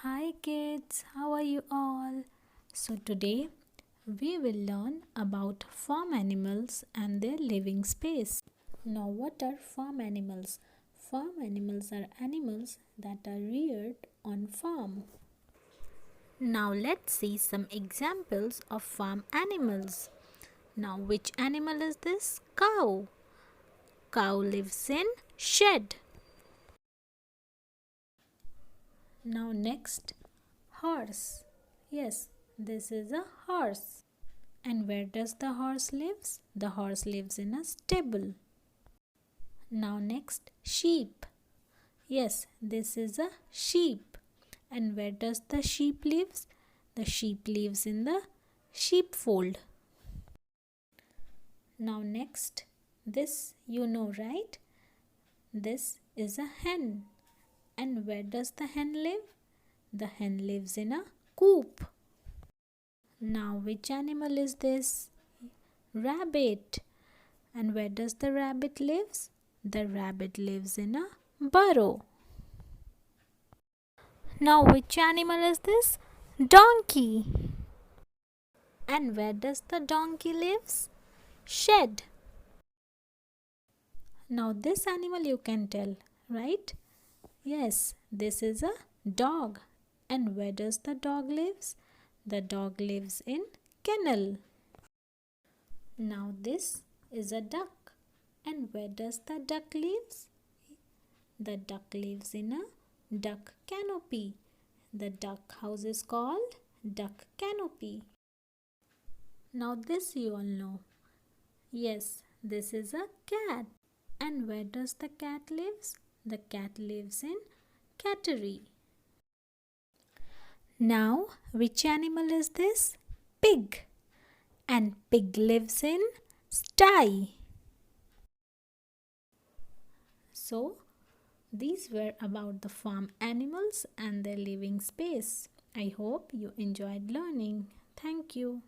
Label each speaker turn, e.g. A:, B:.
A: Hi kids, how are you all? So today we will learn about farm animals and their living space. Now what are farm animals? Farm animals are animals that are reared on farm. Now let's see some examples of farm animals. Now which animal is this? Cow. Cow lives in shed. Now next, horse. Yes, this is a horse. And where does the horse lives? The horse lives in a stable. Now next, sheep. Yes, this is a sheep. And where does the sheep lives? The sheep lives in the sheepfold. Now next, this you know, right? This is a hen. And where does the hen live? The hen lives in a coop. Now which animal is this? Rabbit. And where does the rabbit lives? The rabbit lives in a burrow. Now which animal is this? Donkey. And where does the donkey lives? Shed. Now this animal you can tell, right? Yes, this is a dog. And where does the dog lives? The dog lives in kennel. Now this is a duck. And where does the duck lives? The duck lives in a duck canopy. The duck house is called duck canopy. Now this you all know. Yes, this is a cat. And where does the cat lives? The cat lives in cattery. Now which animal is this? Pig. And pig lives in sty. So these were about the farm animals and their living space. I hope you enjoyed learning. Thank you.